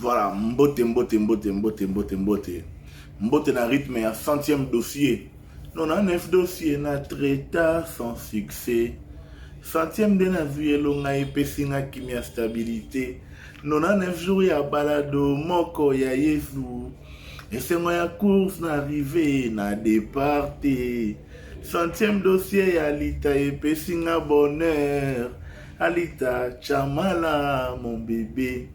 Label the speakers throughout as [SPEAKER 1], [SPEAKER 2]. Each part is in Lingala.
[SPEAKER 1] Voilà, mbote na rythme ya 100e dossier. 99 dossier na traita sans succès. 100e de na vie longa epesinga kimia stabilité. 99 jours ya balado moko ya Yesu. Esengo ya course na arrivé na départ. 100e dossier ya Alita epesinga bonheur. Alita chamala mon bébé.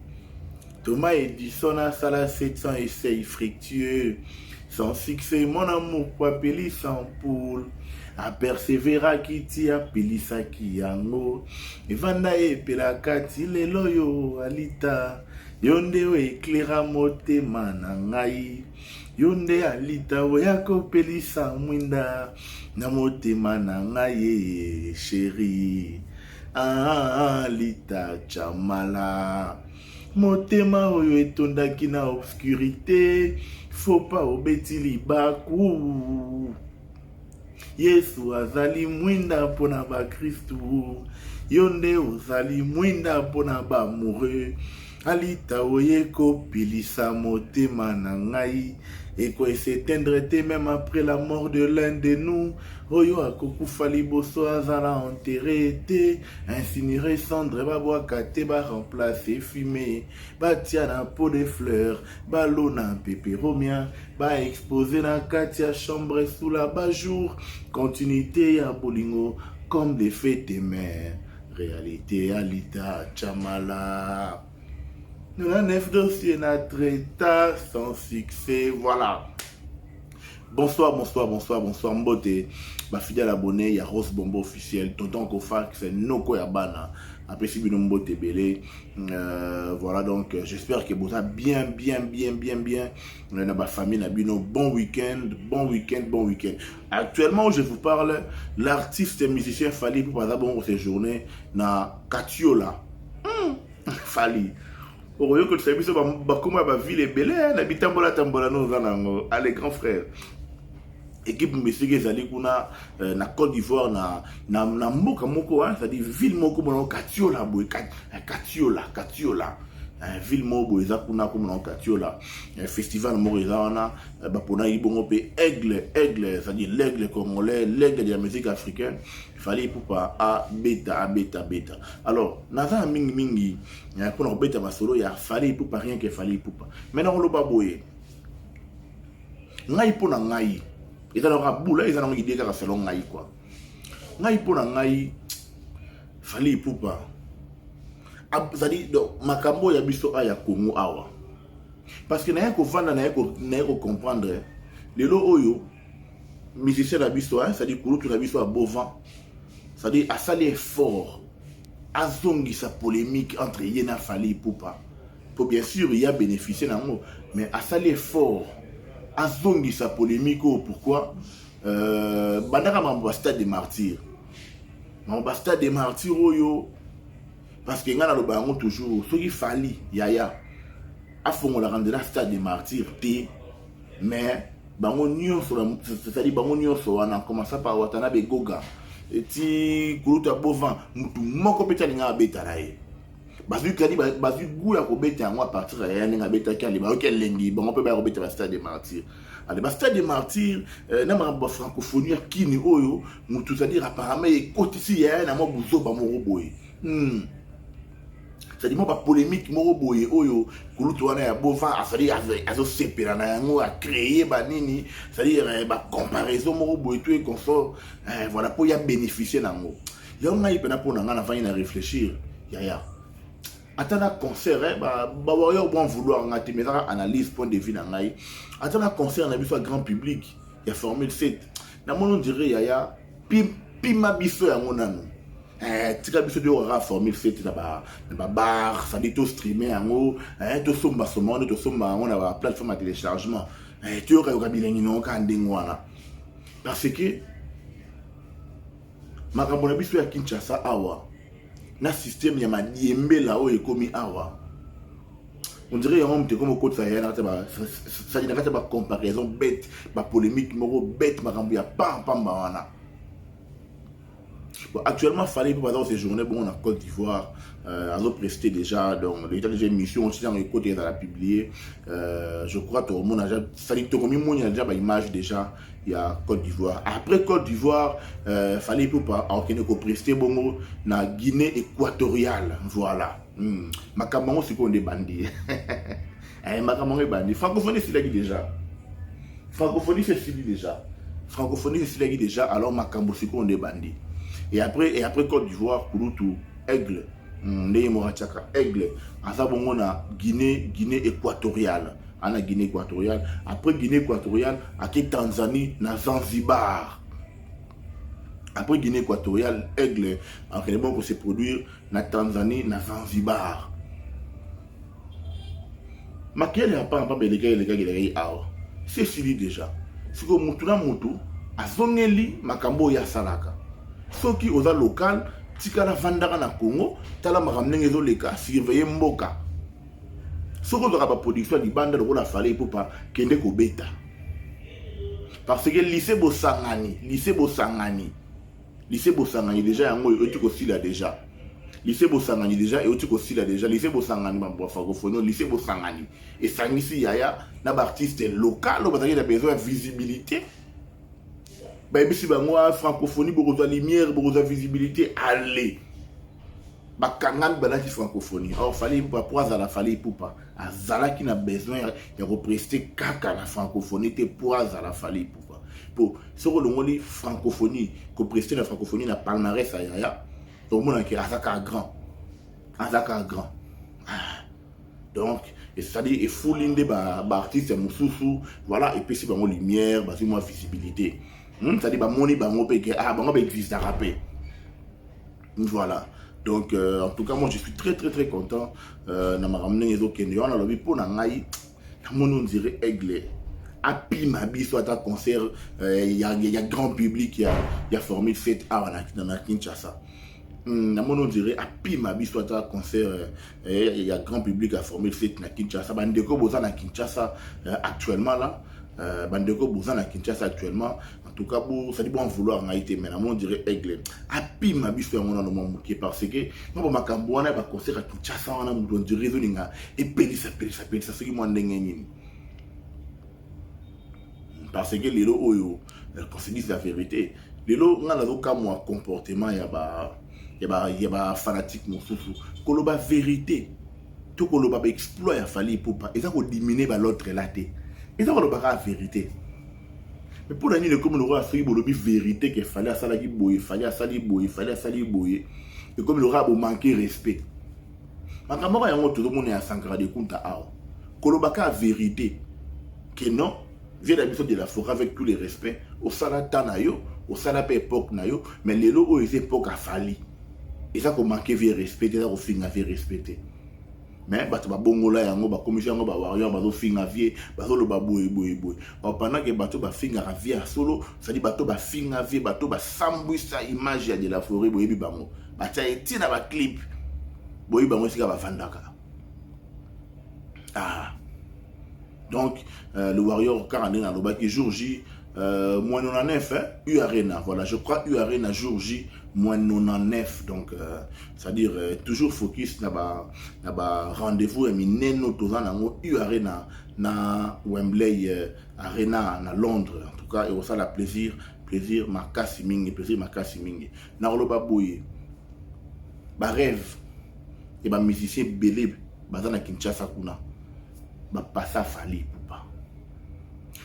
[SPEAKER 1] Thomas Edison a sala 700 essais fructueux. Sans succès, mon amour papeli sans poule. A persévéra kiti a pelisa kiyango. Evanda e pelakati lelo yo Alita. Yonde o éclaira motema na ngai. Yonde Alita oyako pelisa mwinda. Na motema na ngai chérie. Alita chamala. Motema oyo etondaki na obscurité, faut pas obeti libaku. Yesu azali mwinda pona ba Kristu, yonde ozali mwinda pona ba amoureux. Alita oyeko pilisa motema na ngai, eko s'éteindre même après la mort de l'un de nous. Oyo akokufa liboso azala enterré te, incinéré cendre babwakate ba remplacer fumée, batia na pot de fleurs, balo na peperomia, ba exposé na katia chambre sous la bajour, continuité ya bolingo comme des fêtes mères, réalité Alita chamala. Nous avons 9 dossiers na traita sans succès. Voilà. Bonsoir, Mbote. Ma fidèle abonné, il y a Rose Bombo officiel. Tonton Kofa, c'est Noko Yabana. Après, si vous Mbote Belé. Voilà, donc, j'espère que vous avez bien. Dans ma famille, nous bon week-end. Actuellement, je vous parle, l'artiste et musicien Fali pour passer bon séjourner dans Katiola. Fali. Oyo que tu sais comment va ville est belle n'habitant tambola nous allez grand frère équipe monsieur ezali kuna na Côte d'Ivoire na mboka moko c'est-à-dire ville moko bono Katiola boy Katiola ville moko eza kuna comme Katiola festival moko eza wana ba pona ibongo pe aigle c'est-à-dire l'aigle congolais, l'aigle de la musique africaine. Il fallait pour pas a beta. Alors naza mingi pour nous beta masolo ya fallait pour pas rien que fallait pour pas. Maintenant on le pas boyer. Ngai pour na ngai. Et dans la boule ils ont idée ka selon ngai quoi. Ngai pour na ngai fallait pour pas. C'est-à-dire donc makambo ya biso aya Congo awa. Parce que na ko vanda na ko comprendre le lo oyo musicien la biso c'est-à-dire kurutu la biso a Bovan. C'est-à-dire à ça l'effort à zongi sa polémique entre Yena Fali et Poupa. Pour bien sûr il y a bénéficié d'un mot, mais à ça l'effort à zongi sa polémique pourquoi bandaka mamba stade des martyrs. Mamba stade des martyrs oyo parce que ngana lo bango toujours ce qui Fali yaya a fond la rendre stade des martyrs t mais bango nyonso c'est-à-dire bango nyonso wana commence par Watanabe Goga. Et si kuruta Bovan mutu moko peta linga beta nae bazu kadi bazu gula ko beta ngwa partir ya ninga beta kali ba okel lengi bon on peut ba beta ba stade des martyrs. Ale ba stade des martyrs na ma francophonie kini oyo mutu c'est-à-dire apparemment e kotisi ya na mo buzo ba mo boye c'est-à-dire moi pas polémique mo boye oyo kuruta wana ya Bovan afali azo sepela na yango a créer ba nini c'est-à-dire ba comparaison mo boye tout et consort voilà pour y a bénéficier nango ya ngai pena pour nanga na vani na réfléchir ya attendre concert ba yo bon vouloir ngati mais ça analyse point de vue na ngai attendre concert na biso grand public ya Formule 7 na mono dirait ya pima biso yango nanu tika biso de aura Formule 7 na ba bar ça dit tout streamer yango to somba somone to somba on a ba plateforme de téléchargement tu aurais bilingi non ka ndingwana parce que makambo na biso ya Kinshasa awa na système ya madiembe là o ekomi awa on dirait un homme comme côté ça y a ça dit na ba comparaison bête ba polémique moko bête makambo ya pam wana Bon, actuellement, Fally Ipupa dans ces journées, bon, on a Côte d'Ivoire, à nous prester déjà, donc l'état déjà une mission aussi dans les côtés à la publier. Je crois que tout le monde a déjà, ça dit tout le monde a déjà une image déjà, il y a Côte d'Ivoire. Après Côte d'Ivoire, Fally Ipupa a presté bon na Guinée équatoriale, voilà. Makambo c'est qu'on est bandit. Makambo est bandit. Francophonie c'est là déjà. Francophonie c'est là déjà. Francophonie c'est là déjà. Alors Makambo c'est qu'on est bandit. Et après Côte d'Ivoire, Kouroutou, Aigle, Aigle, on a Guinée équatoriale. On a Guinée équatoriale. Après Guinée équatoriale, à Tanzanie, na Zanzibar. Après Guinée équatoriale, Aigle, en réellement pour se produire na Tanzanie, na Zanzibar. Mais quel est le pas les gars, c'est fini déjà. C'est que Moutuna Moutou, a Zongeli, Makambo ya Salaka. Soki oza local tikala vandaka na Congo tala makamnenge ezoleka surveiller mboka soko ozoka ba production libanda lokola Fally Ipupa kende kobeta parce que lycée Bosangani déjà yango oti kosila déjà lycée Bosangani déjà et oti kosila déjà lycée Bosangani ba francophonie lycée Bosangani et sangisi yaya na ba artiste local bazaki na besoin de visibilité. Si bango francophonie beaucoup de lumière beaucoup de visibilité allez bakangan balaki francophonie or Fally Ipupa poiza Fally Ipupa azala qui n'a besoin de représenter kaka la francophonie te poiza Fally Ipupa pour ce que le francophonie que prester la francophonie na palmarès à yaya donc mon qui azaka grand donc et c'est-à-dire et full inde ba artiste mususu voilà et puis si bango lumière ba moi visibilité. C'est-à-dire que moni bango pe bango pe existe à rapper. Voilà. Donc en tout cas moi je suis très content na maramne ezo kende on a lobi po na ngai on dirait Aigle api mabi soit à concert il y a grand public il y a formé cette art na Kinshasa. On dirait api mabi soit à concert il y a grand public à former cette na Kinshasa bandeko boza na Kinshasa actuellement là bandeko boza na Kinshasa actuellement. En tout cas, ça dit bon vouloir en Haïti, mais on dirait Aigle. Api ma biso on a no moké parce que moi ma camboana ba concert à Kinshasa on a mon dirait zoninga et pelisa ce qui moi ndengeni. Parce que les lots oyo, qu'on se dise la vérité. Les lots on a dans cas moi comportement y a ba fanatique mon soufou. Koloba vérité. Tout koloba exploit ya Fally Ipupa et ça ko diminuer ba l'autre là té. Et ça koloba la vérité. Mais pour la nuit, comme le roi a fait la vérité qu'il fallait à Salagi Boye, fallait à Sali Boye. Et comme le roi a manqué respect. Ma camarade, tout le monde est à Sankara de Kunta Ao. Kolobaka a vérité. Que non, vient l'habitude de la forêt avec tous les respects. Au Salata Nayo, au Salapa époque Nayo, mais les lots aux époques a fallu. Et ça qu'on manquait de respect, ça qu'on finit à respecter. Mais bato ba bongola yango ba commission yango ba warrior bazo finga vie bazo lo ba boye pendant que bato ba finga vie solo ça dit bato ba finga vie bato ba sambwisa image ya de la forêt boye bi bango ba tia etina ba clip boye bango sika ba vandaka donc le warrior carandé na loba ki jour J moins 99 U Arena voilà je crois U Arena jour J moins 99 donc c'est-à-dire toujours focus na ba rendez-vous et mineno tozana ngo U Arena na Wembley Arena na Londres en tout cas et ça la plaisir makasi mingi na loba boye ba rêve et ba musicien belé bazana Kinshasa kuna ba passa Fally Ipupa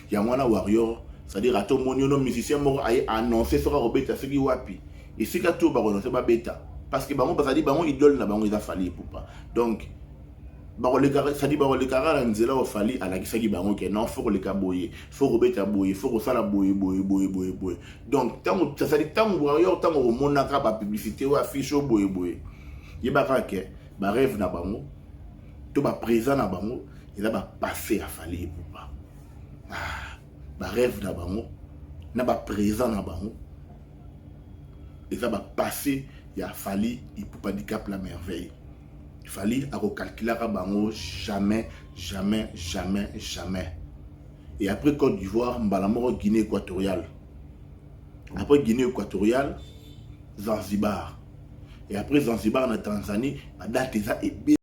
[SPEAKER 1] ya mwana warrior c'est-à-dire à tout mon musicien moko a annoncé sera Robert Seki wapi et c'est que tout baron c'est pas bêta parce que bango ça dit bango idole na bango ils a Fally Ipupa donc bango le carré ça dit bango le carré nzela au Fally à la kisaki bango que non faut le kaboyer faut Robert boyer faut sala boyer donc tant ça dit tant warrior tant au monaka ba publicité ou affiche au boyer yebaka ke ba rêve na bango to ba présent na bango il a ba passé à Fally Ipupa ba rêve na bango na ba présent na bango et ça va passer il a Fally Ipupa di Cap la merveille Fally a recalculé à bango jamais et après Côte d'Ivoire mbalamoro Guinée équatoriale après Guinée équatoriale Zanzibar. Et après Zanzibar, en Tanzanie, la date est